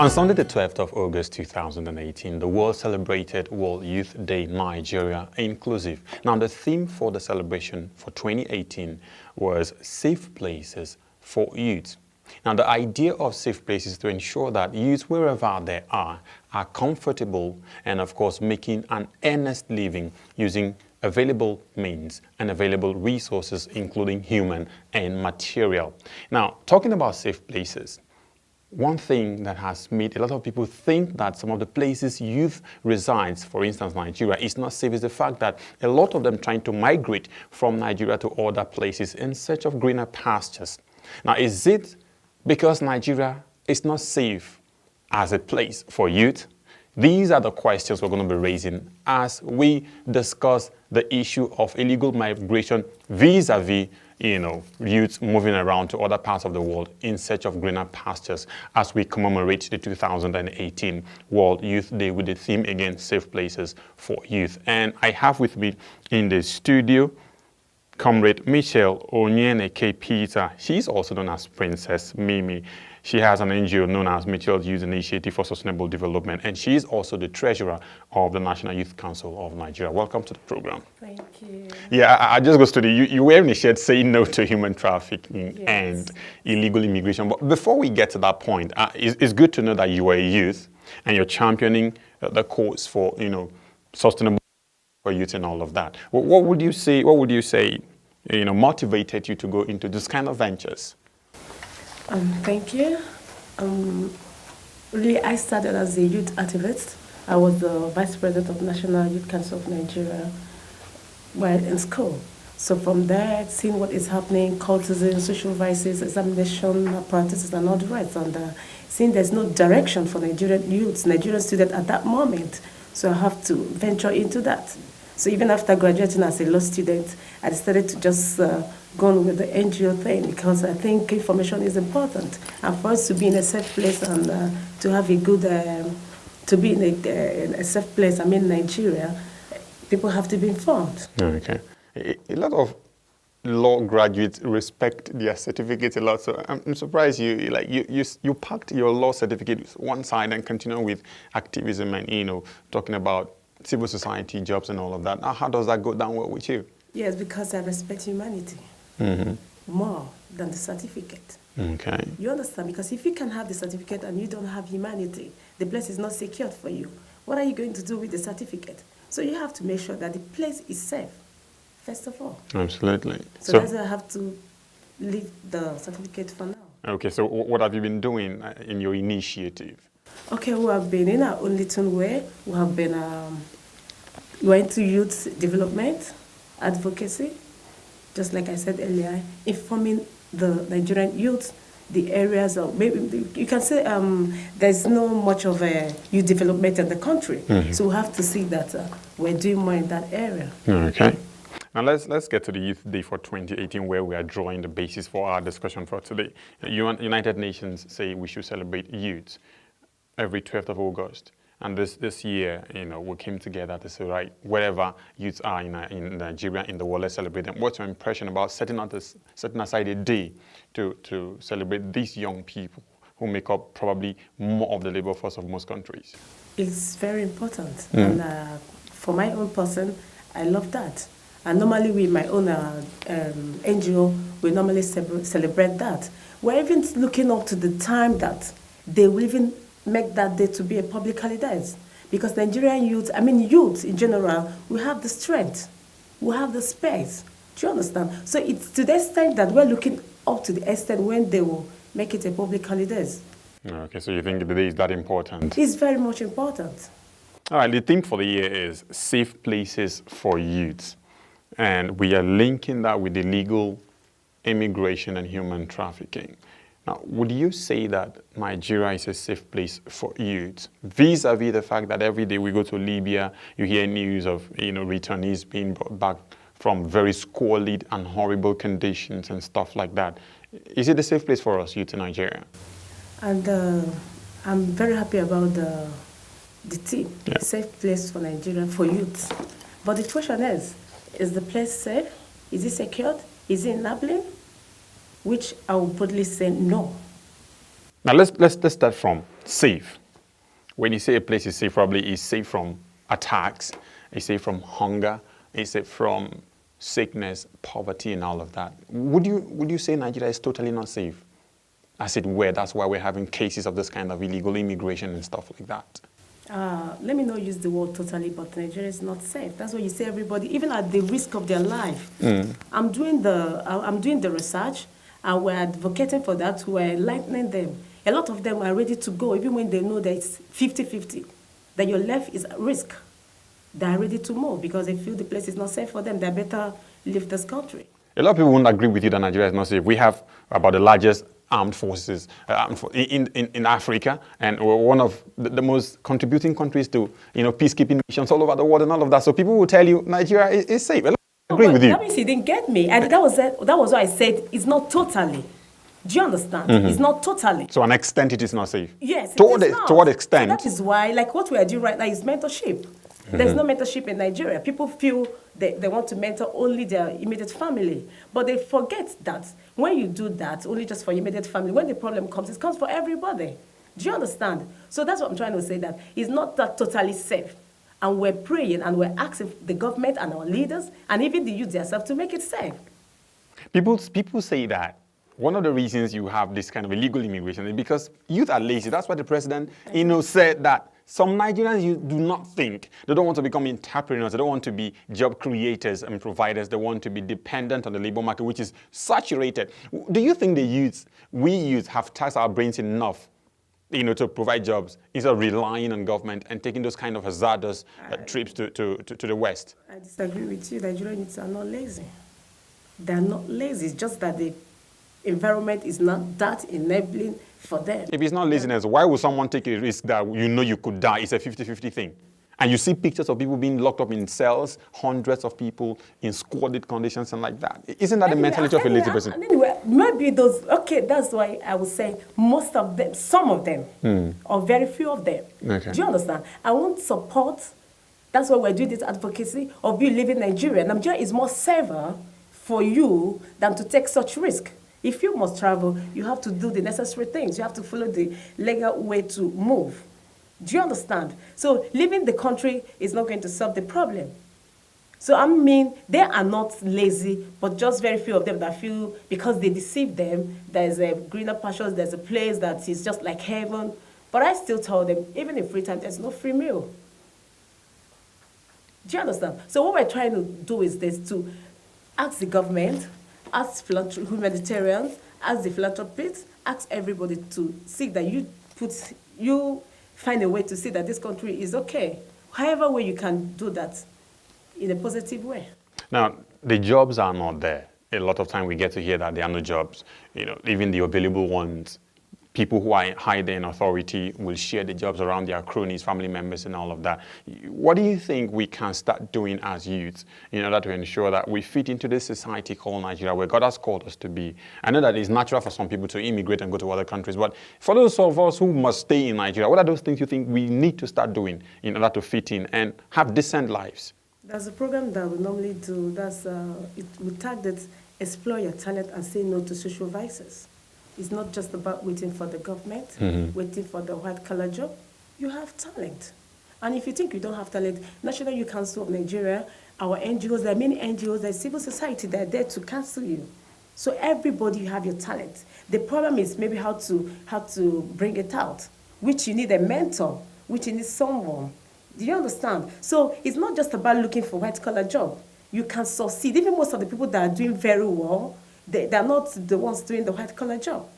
On Sunday, the 12th of August 2018, the world celebrated World Youth Day Nigeria Inclusive. Now, the theme for the celebration for 2018 was Safe Places for Youth. Now, the idea of safe places is to ensure that youth, wherever they are comfortable and, of course, making an earnest living using available means and available resources, including human and material. Now, talking about safe places, one thing that has made a lot of people think that some of the places youth resides, for instance, Nigeria, is not safe is the fact that a lot of them trying to migrate from Nigeria to other places in search of greener pastures. Now, is it because Nigeria is not safe as a place for youth? These are the questions we're going to be raising as we discuss the issue of illegal migration vis-a-vis youths moving around to other parts of the world in search of greener pastures as we commemorate the 2018 World Youth Day with the theme again, Safe Places for Youth. And I have with me in the studio Comrade Michelle Onyeneke Peter. She's also known as Princess Mimi. She has an NGO known as Mitchell's Youth Initiative for Sustainable Development, and she is also the treasurer of the National Youth Council of Nigeria. Welcome to the program. Thank you. Yeah, I just go to you were in the shed saying no to human trafficking and illegal immigration. But before we get to that point, it's good to know that you are a youth and you're championing the cause for, sustainable for youth and all of that. What would you say, motivated you to go into this kind of ventures? Thank you. Really, I started as a youth activist. I was the vice president of the National Youth Council of Nigeria while in school. So from there, seeing what is happening, cultism, social vices, examination practices, and all the rest, and seeing there's no direction for Nigerian youths, Nigerian students at that moment. So I have to venture into that. So even after graduating as a law student, I decided to just go on with the NGO thing because I think information is important. And for us to be in a safe place and to have a good, to be in a safe place, Nigeria, people have to be informed. Okay. A lot of law graduates respect their certificates a lot. So I'm surprised you packed your law certificate one side and continue with activism and, talking about civil society jobs and all of that. Now, how does that go down well with you? Yes, because I respect humanity more than the certificate. Okay. You understand? Because if you can have the certificate and you don't have humanity, the place is not secured for you. What are you going to do with the certificate? So you have to make sure that the place is safe, first of all. Absolutely. So that's why I have to leave the certificate for now. Okay, so what have you been doing in your initiative? Okay, we have been in our own little way. We have been we're into youth development, advocacy, just like I said earlier, informing the Nigerian youth, the areas of, maybe you can say there's no much of a youth development in the country. So we have to see that we're doing more in that area. Okay. Now let's get to the Youth Day for 2018, where we are drawing the basis for our discussion for today. United Nations say we should celebrate youth every 12th of August. And this year, we came together to say, right, wherever youths are in Nigeria, in the world, let's celebrate them. What's your impression about setting aside a day to celebrate these young people who make up probably more of the labor force of most countries? It's very important. And for my own person, I love that. And normally with my own NGO, we normally celebrate that. We're even looking up to the time that they will even make that day to be a public holiday. Because Nigerian youth, youth in general, we have the strength, we have the space. Do you understand? So it's to the extent that we're looking up to the extent when they will make it a public holiday. Okay, so you think the day is that important? It's very much important. All right, the theme for the year is Safe Places for Youth. And we are linking that with illegal immigration and human trafficking. Now, would you say that Nigeria is a safe place for youth, vis-a-vis the fact that every day we go to Libya, you hear news of returnees being brought back from very squalid and horrible conditions and stuff like that? Is it a safe place for us, youth in Nigeria? And I'm very happy about the theme, safe place for Nigeria, for youth. But the question is the place safe? Is it secured? Is it enabling? Which I would probably say no. Now let's start from safe. When you say a place is safe, probably it's safe from attacks, it's safe from hunger, it's safe from sickness, poverty, and all of that. Would you say Nigeria is totally not safe? As it were, that's why we're having cases of this kind of illegal immigration and stuff like that. Let me not use the word totally, but Nigeria is not safe. That's why you say everybody, even at the risk of their life. I'm doing the research, and we're advocating for that. We're enlightening them. A lot of them are ready to go, even when they know that it's 50-50, that your life is at risk. They are ready to move because they feel the place is not safe for them. They better leave this country. A lot of people won't agree with you that Nigeria is not safe. We have about the largest armed forces in Africa, and we're one of the most contributing countries to peacekeeping missions all over the world and all of that. So people will tell you Nigeria is safe. A lot of people agree with you. That means you didn't get me, and that was why I said it's not totally. Do you understand? It's not totally. To an extent, it is not safe. Yes, to what extent? So that is why, like what we are doing right now, is mentorship. There's no mentorship in Nigeria. People feel they want to mentor only their immediate family. But they forget that when you do that, only just for your immediate family, when the problem comes, it comes for everybody. Do you understand? So that's what I'm trying to say, that it's not that totally safe. And we're praying and we're asking the government and our leaders and even the youth themselves to make it safe. People say that one of the reasons you have this kind of illegal immigration is because youth are lazy. That's why the president, said that some Nigerians you do not think. They don't want to become entrepreneurs. They don't want to be job creators and providers. They want to be dependent on the labor market, which is saturated. Do you think we youth have taxed our brains enough, to provide jobs instead of relying on government and taking those kind of hazardous trips to the West? I disagree with you. Nigerian youths are not lazy. They're not lazy. It's just that the environment is not that enabling for them. If it's not laziness, why would someone take a risk that you could die? It's a 50-50 thing. And you see pictures of people being locked up in cells, hundreds of people in squalid conditions and like that. Isn't that the mentality of a lazy person? Anyway, maybe that's why I would say most of them, some of them, or very few of them. Okay. Do you understand? I won't support, that's why we're doing this advocacy of you leaving Nigeria. Nigeria is more safer for you than to take such risk. If you must travel, you have to do the necessary things. You have to follow the legal way to move. Do you understand? So leaving the country is not going to solve the problem. So I mean, they are not lazy, but just very few of them that feel because they deceive them, there's a greener pastures, there's a place that is just like heaven. But I still tell them, even in free time, there's no free meal. Do you understand? So what we're trying to do is this, to ask the government, ask humanitarians, ask the philanthropists, ask everybody to see that you find a way to see that this country is okay. However way you can do that in a positive way. Now, the jobs are not there. A lot of time we get to hear that there are no jobs. Even the available ones, people who are high in authority will share the jobs around their cronies, family members, and all of that. What do you think we can start doing as youth in order to ensure that we fit into this society called Nigeria, where God has called us to be? I know that it's natural for some people to immigrate and go to other countries, but for those of us who must stay in Nigeria, what are those things you think we need to start doing in order to fit in and have decent lives? There's a program that we normally do. We target explore your talent and say no to social vices. It's not just about waiting for the government, waiting for the white-collar job. You have talent. And if you think you don't have talent, National Youth Council of Nigeria, our NGOs, there are many NGOs, there's civil society, they're there to counsel you. So everybody, you have your talent. The problem is maybe how to bring it out, which you need a mentor, which you need someone. Do you understand? So it's not just about looking for white-collar job. You can succeed. Even most of the people that are doing very well, they're not the ones doing the white-collar job.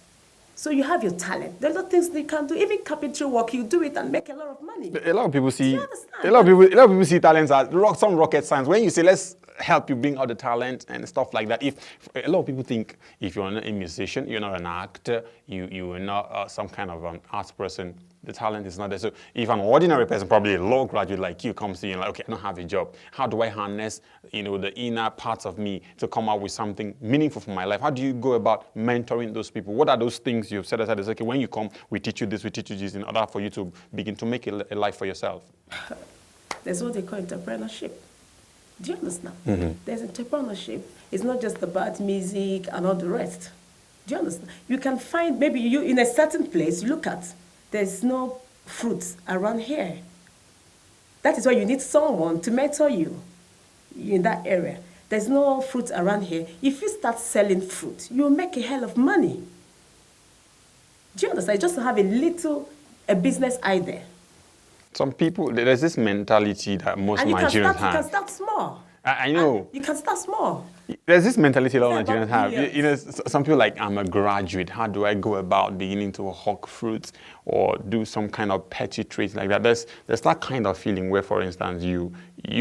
So you have your talent. There are a lot of things they can do. Even carpentry work, you do it and make a lot of money. A lot of people see a lot of people see talents as some rocket science. When you say let's help you bring out the talent and stuff like that, if a lot of people think if you're not a musician, you're not an actor, you are not some kind of an arts person, the talent is not there. So if an ordinary person, probably a law graduate like you, comes to you and like, okay, I don't have a job. How do I harness, the inner parts of me to come out with something meaningful for my life? How do you go about mentoring those people? What are those things you've set aside? It's okay, when you come, we teach you this, we teach you this, in order for you to begin to make a life for yourself. There's what they call entrepreneurship. Do you understand? Mm-hmm. There's entrepreneurship. It's not just about music and all the rest. Do you understand? You can find, maybe you in a certain place, look at, there's no fruits around here. That is why you need someone to mentor you in that area. There's no fruit around here. If you start selling fruit, you'll make a hell of money. Do you understand? Just to have a business idea. Some people, there's this mentality that most And Nigerians you have. can start small. I know. You can start small. There's this mentality a lot of It's about Nigerians have. billions. You know, some people like, I'm a graduate. How do I go about beginning to hawk fruits or do some kind of petty trade like that? There's that kind of feeling where, for instance, you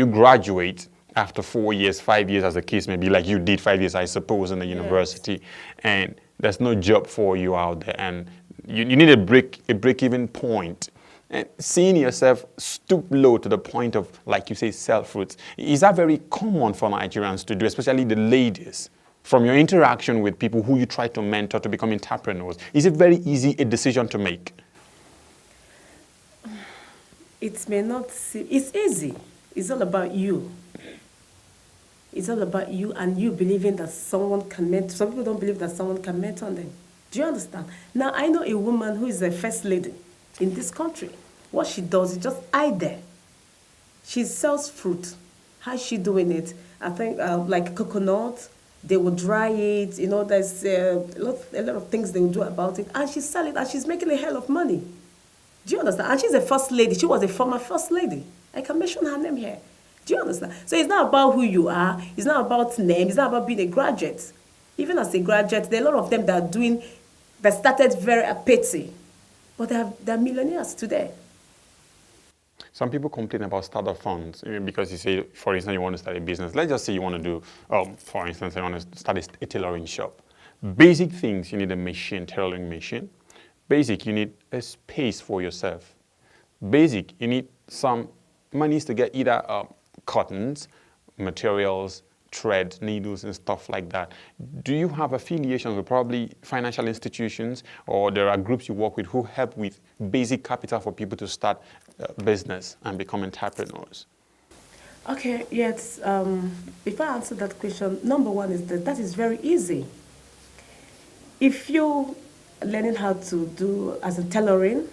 graduate after 4 years, 5 years, as the case may be, like you did 5 years, I suppose, in the university, and there's no job for you out there, and you need a break-even point. And seeing yourself stoop low to the point of, like you say, sell fruits, is that very common for Nigerians to do, especially the ladies? From your interaction with people who you try to mentor to become entrepreneurs, is it very easy a decision to make? It may not seem, it's easy. It's all about you. It's all about you and you believing that someone can mentor. Some people don't believe that someone can mentor them. Do you understand? Now, I know a woman who is a first lady in this country. What she does is just hide there. She sells fruit. How's she doing it? I think like coconut, they will dry it. You know, there's a lot of things they will do about it. And she sells it and she's making a hell of money. Do you understand? And she's a first lady. She was a former first lady. I can mention her name here. Do you understand? So it's not about who you are. It's not about name. It's not about being a graduate. Even as a graduate, there are a lot of them that started very petty. But they're millionaires today. Some people complain about startup funds because you say, for instance, you want to start a business. Let's just say you want to do, for instance, you want to start a tailoring shop. Basic things, you need a machine, tailoring machine. Basic, you need a space for yourself. Basic, you need some monies to get either cottons, materials, thread, needles, and stuff like that. Do you have affiliations with probably financial institutions, or there are groups you work with who help with basic capital for people to start business and become entrepreneurs? Okay, yes. If I answer that question, number one is that is very easy. If you're learning how to do as a tailoring,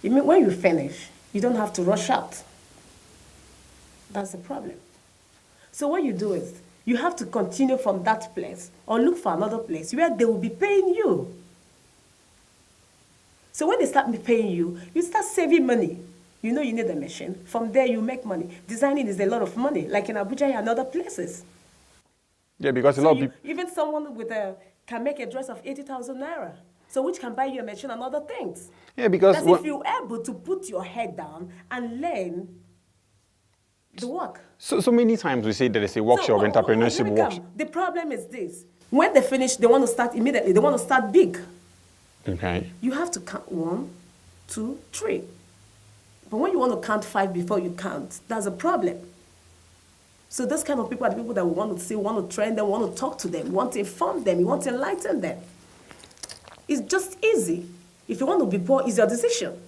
when you finish, you don't have to rush out. That's the problem. So what you do is, you have to continue from that place or look for another place where they will be paying you. So when they start paying you, you start saving money. You know you need a machine. From there, you make money. Designing is a lot of money, like in Abuja and other places. Yeah, because a lot of people... Even someone can make a dress of 80,000 naira. So which can buy you a machine and other things. Yeah, because... That's if you're able to put your head down and learn the work. So many times we say that it's a workshop, entrepreneurship workshop. The problem is this. When they finish, they want to start immediately. They want to start big. Okay. You have to count 1, 2, 3. But when you want to count 5 before you count, that's a problem. So those kind of people are the people that we want to see, want to train them, want to talk to them, want to inform them, you want to enlighten them. It's just easy. If you want to be poor, it's your decision.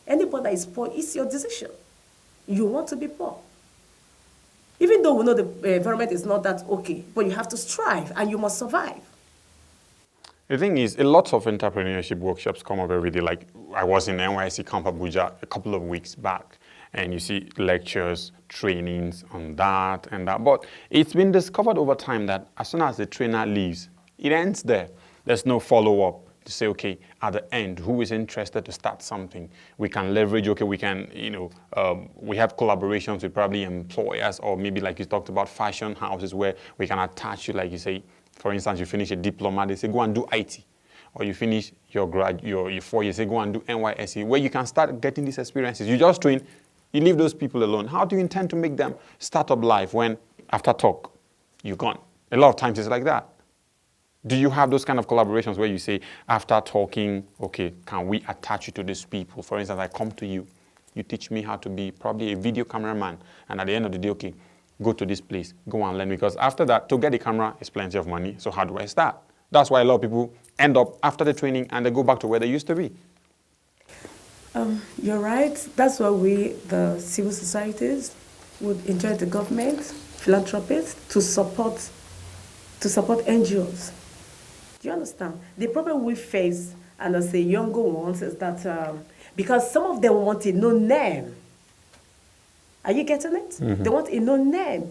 Anybody that is poor, it's your decision. You want to be poor. Even though we know the environment is not that okay, but you have to strive and you must survive. The thing is, a lot of entrepreneurship workshops come up every day. Like, I was in NYC Camp Abuja a couple of weeks back, and you see lectures, trainings on that and that. But it's been discovered over time that as soon as the trainer leaves, it ends there. There's no follow-up to say, okay, at the end, who is interested to start something? We can leverage, okay, we can, we have collaborations with probably employers, or maybe like you talked about fashion houses where we can attach you, like you say, for instance, you finish a diploma, they say, go and do IT. Or you finish your 4 years, say, go and do NYSC, where you can start getting these experiences. You just train, you leave those people alone. How do you intend to make them start up life when, after talk, you're gone? A lot of times it's like that. Do you have those kind of collaborations where you say, after talking, okay, can we attach you to these people? For instance, I come to you, you teach me how to be probably a video cameraman, and at the end of the day, okay, go to this place, go and learn, because after that, to get the camera is plenty of money, so how do I start? That's why a lot of people end up after the training and they go back to where they used to be. You're right. That's why we, the civil societies, would enjoy the government, philanthropists, to support NGOs. Do you understand? The problem we face, and as the younger ones, is that because some of them want a no name. Are you getting it? They want a no name.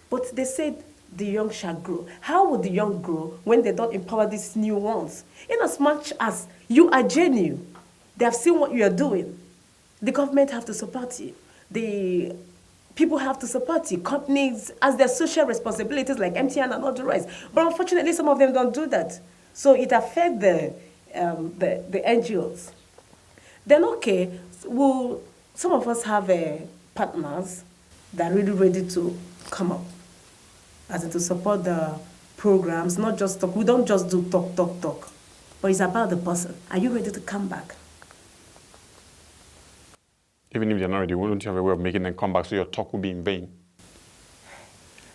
But they said the young shall grow. How will the young grow when they don't empower these new ones? In as much as you are genuine, they have seen what you are doing. The government have to support you. The people have to support you. Companies as their social responsibilities like MTN and all the rest. But unfortunately, some of them don't do that. So it affects the NGOs. Then okay, well, some of us have partners that are really ready to come up, as in to support the programs, not just talk. We don't just do talk, but it's about the person. Are you ready to come back? Even if they're not ready, wouldn't you have a way of making them come back so your talk will be in vain?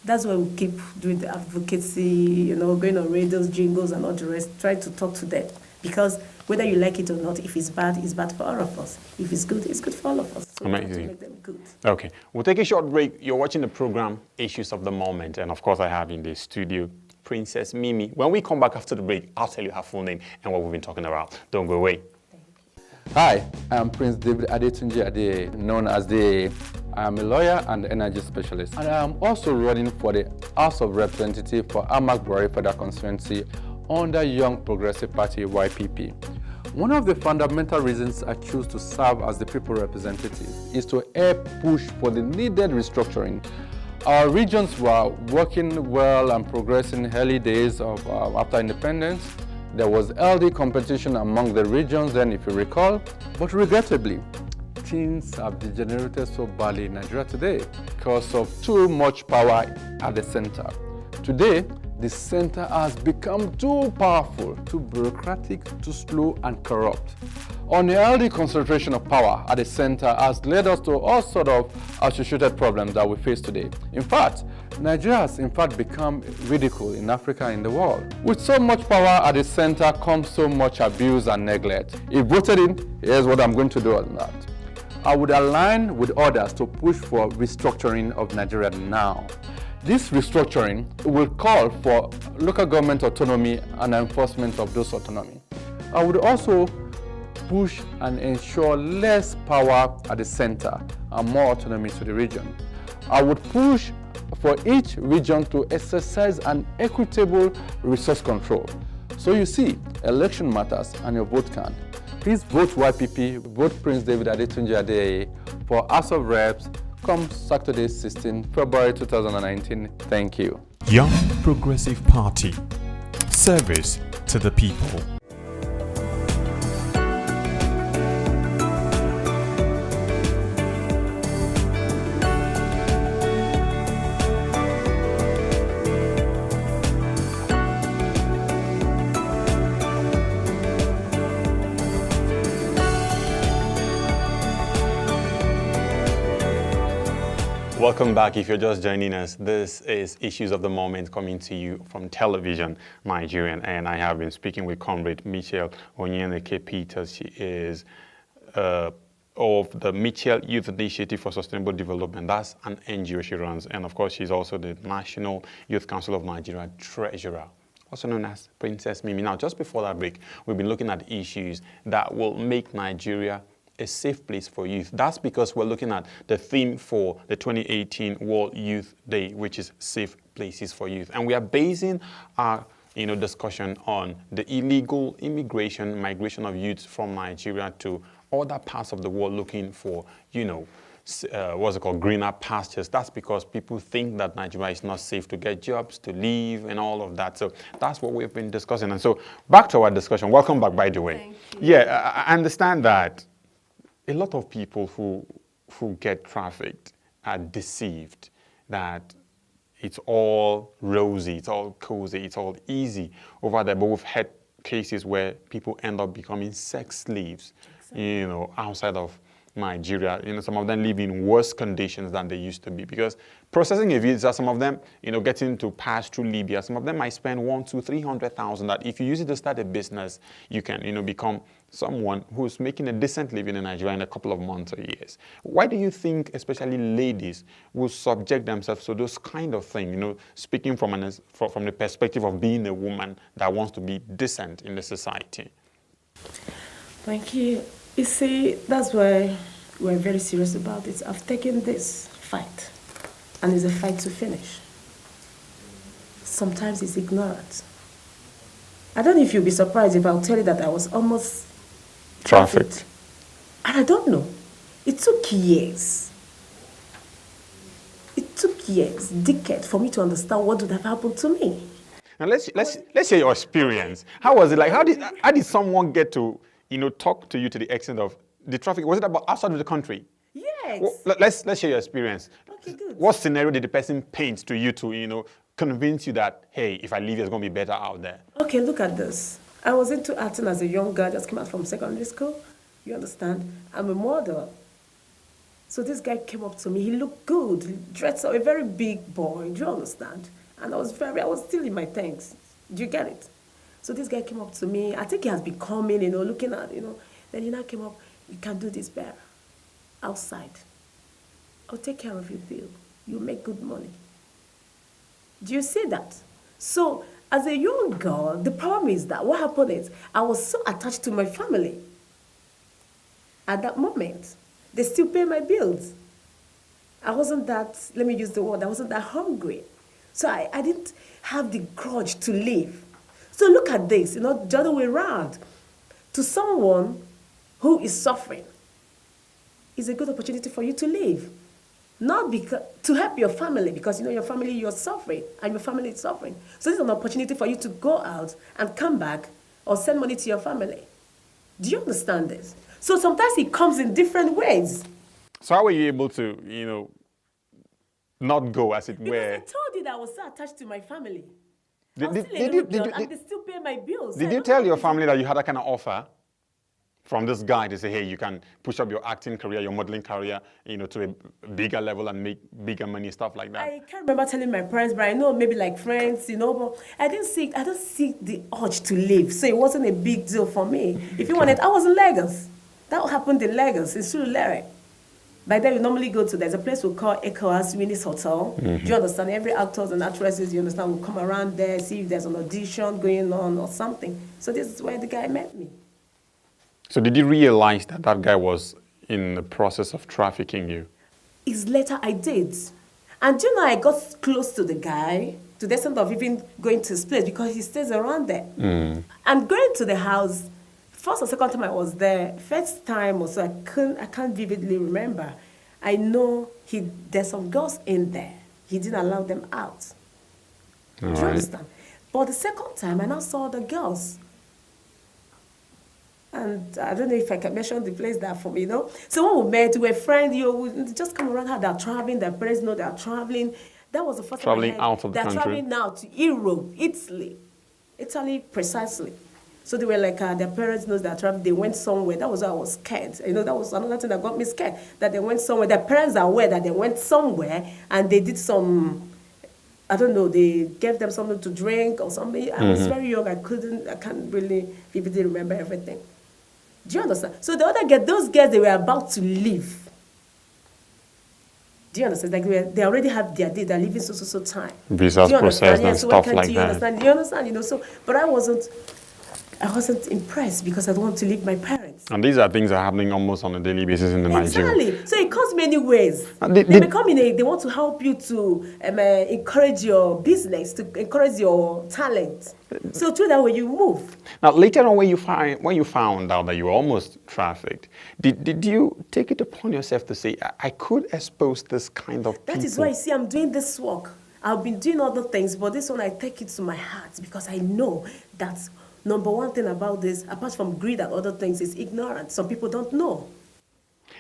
That's why we keep doing the advocacy, going on radios, jingles, and all the rest, trying to talk to them. Because whether you like it or not, if it's bad for all of us. If it's good for all of us. So we have to make them good. Okay, we'll take a short break. You're watching the program, Issues of the Moment. And of course, I have in the studio Princess Mimi. When we come back after the break, I'll tell you her full name and what we've been talking about. Don't go away. Hi, I'm Prince David Adetunji Ade, known as I'm a lawyer and energy specialist. And I'm also running for the House of Representatives for Amak Buhari Federal Constituency under Young Progressive Party, YPP. One of the fundamental reasons I choose to serve as the people representative is to help push for the needed restructuring. Our regions were working well and progressing early days of after independence. There was healthy competition among the regions then, if you recall, but regrettably, things have degenerated so badly in Nigeria today because of too much power at the center. Today, the center has become too powerful, too bureaucratic, too slow and corrupt. Unhealthy concentration of power at the center has led us to all sorts of associated problems that we face today. In fact, Nigeria has in fact become ridicule in Africa and in the world. With so much power at the center comes so much abuse and neglect. If voted in, here's what I'm going to do on that. I would align with others to push for restructuring of Nigeria now. This restructuring will call for local government autonomy and enforcement of those autonomy. I would also push and ensure less power at the center and more autonomy to the region. I would push for each region to exercise an equitable resource control. So you see, election matters and your vote can. Please vote YPP, vote Prince David Adetunji Ade for House of Reps come Saturday, 16 February 2019. Thank you. Young Progressive Party. Service to the people. Welcome back. If you're just joining us, this is Issues of the Moment coming to you from television Nigerian, and I have been speaking with Comrade Michelle Onyeneke Peters. She is of the Mitchell Youth Initiative for Sustainable Development. That's an NGO she runs, and of course she's also the National Youth Council of Nigeria Treasurer, also known as Princess Mimi. Now, just before that break, we've been looking at issues that will make Nigeria a safe place for youth. That's because we're looking at the theme for the 2018 World Youth Day, which is safe places for youth. And we are basing our discussion on the illegal migration of youths from Nigeria to other parts of the world looking for, greener pastures. That's because people think that Nigeria is not safe to get jobs, to live, and all of that. So that's what we've been discussing. And so back to our discussion. Welcome back, by the way. Thank you. Yeah, I understand that a lot of people who get trafficked are deceived that it's all rosy, it's all cozy, it's all easy over there. But we've had cases where people end up becoming sex slaves, outside of Nigeria. Some of them live in worse conditions than they used to be, because processing a visa, some of them, getting to pass through Libya, some of them might spend 100,000 to 300,000. That if you use it to start a business, you can, become someone who's making a decent living in Nigeria in a couple of months or years. Why do you think, especially ladies, will subject themselves to those kind of things? Speaking from the perspective of being a woman that wants to be decent in the society. Thank you. You see, that's why we're very serious about it. I've taken this fight, and it's a fight to finish. Sometimes it's ignorant. I don't know if you'll be surprised if I'll tell you that I was almost trafficked. And I don't know. It took years. It took years, decades, for me to understand what would have happened to me. Now let's hear your experience. How was it like? How did someone get to talk to you to the extent of the traffic? Was it about outside of the country? Yes. Well, let's hear your experience. Okay, good. What scenario did the person paint to you to convince you that, hey, if I leave, it's going to be better out there? Okay, look at this. I was into acting as a young girl, just came out from secondary school. You understand? I'm a model. So this guy came up to me. He looked good. He dressed up, a very big boy. Do you understand? And I was still in my tanks. Do you get it? So this guy came up to me. I think he has been coming, looking at, Then he now came up. You can do this better outside. I'll take care of your bill. You make good money. Do you see that? So as a young girl, the problem is that what happened is I was so attached to my family. At that moment, they still pay my bills. I wasn't that, let me use the word, I wasn't that hungry. So I didn't have the grudge to leave. So look at this, the other way around. To someone who is suffering, it's a good opportunity for you to leave. Not because to help your family, because your family, you're suffering, and your family is suffering. So this is an opportunity for you to go out and come back or send money to your family. Do you understand this? So sometimes it comes in different ways. So how were you able to, not go, as it were? Because I told you that I was so attached to my family. Did and they still pay my bills. Did you tell your family that you had that kind of offer from this guy to say, hey, you can push up your acting career, your modeling career, to a bigger level and make bigger money, stuff like that? I can't remember telling my parents, but I know maybe like friends, but I don't see the urge to leave. So it wasn't a big deal for me. If you wanted, I was in Lagos. That happened in Lagos, in Surulere. By then, we normally go to, there's a place we call ECOWAS Winners Hotel. Mm-hmm. Do you understand? Every actors and actresses, you understand, will come around there, see if there's an audition going on or something. So this is where the guy met me. So did you realize that that guy was in the process of trafficking you? It's later I did. And I got close to the guy, to the extent of even going to his place, because he stays around there. Mm. And going to the house, first or second time I was there, first time or so, I can't vividly remember. I know there's some girls in there. He didn't allow them out. Do you understand? But the second time, I now saw the girls. And I don't know if I can mention the place that for me, So when we met, we were friends, we just come around how they're traveling, their parents know they're traveling. That was the first traveling time I heard out of the country. They're traveling now to Europe, Italy precisely. So they were like, their parents know they're traveling, they went somewhere. That was why I was scared. That was another thing that got me scared, that they went somewhere. Their parents are aware that they went somewhere and they did some, I don't know, they gave them something to drink or something. I was very young, I can't really vividly remember everything. Do you understand? So the other girls, those girls, they were about to leave. Do you understand? Like they already have their day, they're leaving so time. Visas processed and stuff like that. Do you understand? So, but I wasn't impressed because I don't want to leave my parents. And these are things that are happening almost on a daily basis in Nigeria. Exactly. So it comes many ways. They want to help you to encourage your business, to encourage your talent. So through that way you move. Now later on, when you found out that you were almost trafficked, did you take it upon yourself to say, I could expose this kind of people? That is why you see I'm doing this work. I've been doing other things, but this one I take it to my heart because I know that number one thing about this, apart from greed and other things, is ignorance. Some people don't know.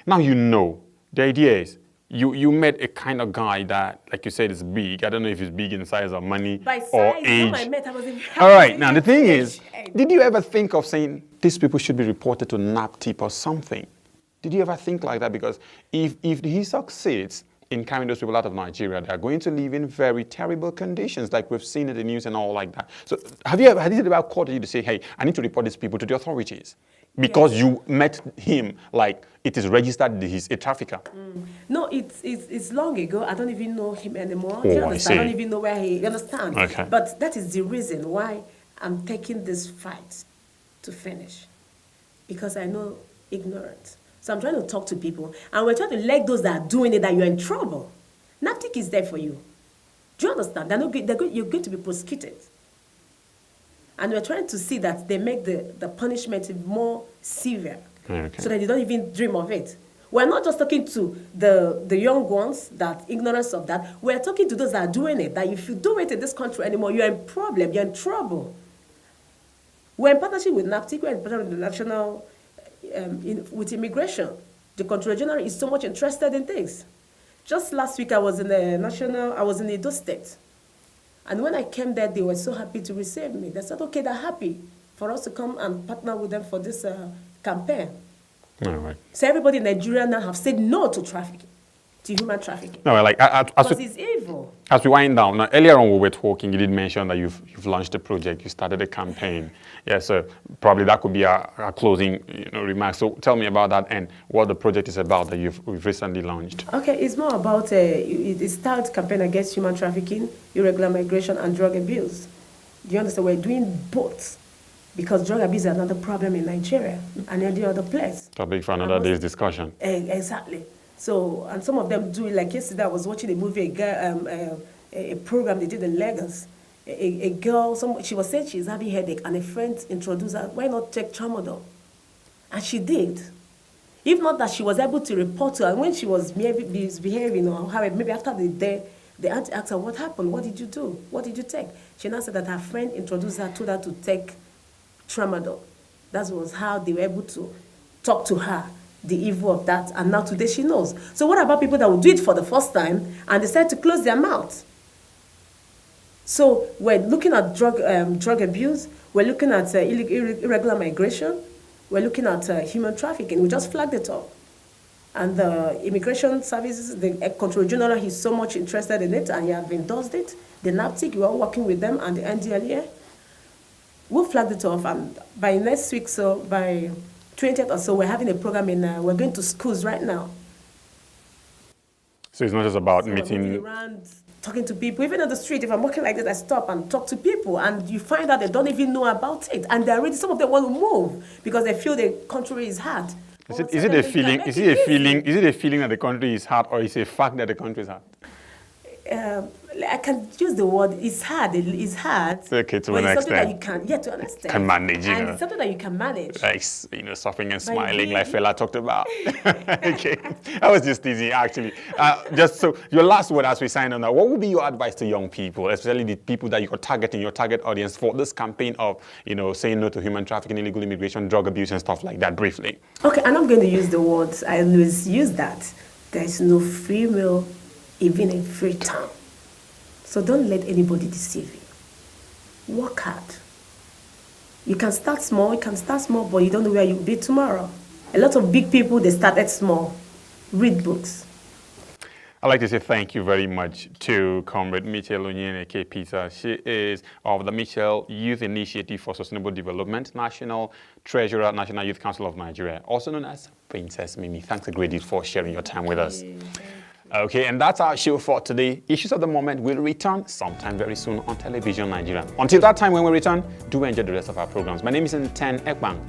Now you know. The idea is, you met a kind of guy that, like you said, is big. I don't know if he's big in size or money or age. All right. Now the thing is, did you ever think of saying these people should be reported to NAPTIP or something? Did you ever think like that? Because if he succeeds in carrying those people out of Nigeria, they are going to live in very terrible conditions, like we've seen in the news and all like that. So have you ever called you to say, hey, I need to report these people to the authorities? Because Yes. you met him, like it is registered that he's a trafficker. No, it's long ago. I don't even know him anymore. Oh, You I understand? I see. don't even know where he. You understand? Okay. But that is the reason why I'm taking this fight to finish, because I know ignorance. So I'm trying to talk to people, and we're trying to let those that are doing it that you're in trouble. NAPTIC is there for you. Do you understand? They're not good, you're going to be prosecuted. And we're trying to see that they make the punishment more severe, Okay. so that they don't even dream of it. We're not just talking to the young ones that ignorance of that. We're talking to those that are doing it, that if you do it in this country anymore, you're in problem, you're in trouble. We're in partnership with NAPTIC, we're in partnership with the national, with immigration. The Controller General is so much interested in things. Just last week, I was in Edo State. And when I came there, they were so happy to receive me. They said, okay, they're happy for us to come and partner with them for this campaign. All right. So everybody in Nigeria now have said no to trafficking, to human trafficking. No, like Because it's evil. as we wind down, now, earlier on we were talking, you did mention that you've launched a project, you started a campaign. Yeah, so probably that could be our closing remark. So tell me about that and what the project is about that we've recently launched. Okay, it's more about it starts campaign against human trafficking, irregular migration, and drug abuse. Do you understand? We're doing both, because drug abuse is another problem in Nigeria and any other place. Topic for another day's discussion. Exactly. So, and some of them do it. Like yesterday, I was watching a movie, a program they did in Lagos. A girl, she was saying she's having headache, and a friend introduced her, why not take tramadol? And she did. If not that, she was able to report to her. And when she was misbehaving, or however, maybe after the day, the auntie asked her, what happened? What did you do? What did you take? She now said that her friend introduced her, told her to take tramadol. That was how they were able to talk to her, the evil of that, and now today she knows. So what about people that will do it for the first time and decide to close their mouth? So we're looking at drug abuse, we're looking at irregular migration, we're looking at human trafficking. We just flagged it up. And the immigration services, the Controller General, he's so much interested in it, and he have endorsed it. The NAPTIC, we're all working with them, and the NDLEA. We'll flag it off, and by next week, so by 20th or so, we're having a program we're going to schools right now. So it's not just about So we're meeting. moving around, talking to people. Even on the street, if I'm walking like this, I stop and talk to people, and you find out they don't even know about it, and they're already, some of them want to move because they feel the country is hard. Is it a feeling? Is it a feeling that the country is hard, or is it a fact that the country is hard? I can use the word, it's hard. It's hard. It's okay to but an it's something that extent. you can, to understand. Can manage, And it's something that you can manage. Like, suffering and But smiling, you- like fella talked about. Okay, I was just teasing, actually. Just so, your last word as we sign on now, what would be your advice to young people, especially the people that you're targeting, your target audience, for this campaign of, saying no to human trafficking, illegal immigration, drug abuse, and stuff like that, briefly? Okay, I'm not going to use the words. I always use that. There's no free meal, even in Freetown. So don't let anybody deceive you. Work hard. You can start small, but you don't know where you'll be tomorrow. A lot of big people, they started small. Read books. I'd like to say thank you very much to Comrade Michelle Onyeneke Peter. She is of the Michelle Youth Initiative for Sustainable Development, National Treasurer, National Youth Council of Nigeria, also known as Princess Mimi. Thanks a great deal for sharing your time with us. Okay, and that's our show for today. Issues of the Moment will return sometime very soon on Television Nigeria. Until that time when we return, do enjoy the rest of our programs. My name is Nten Ekbang.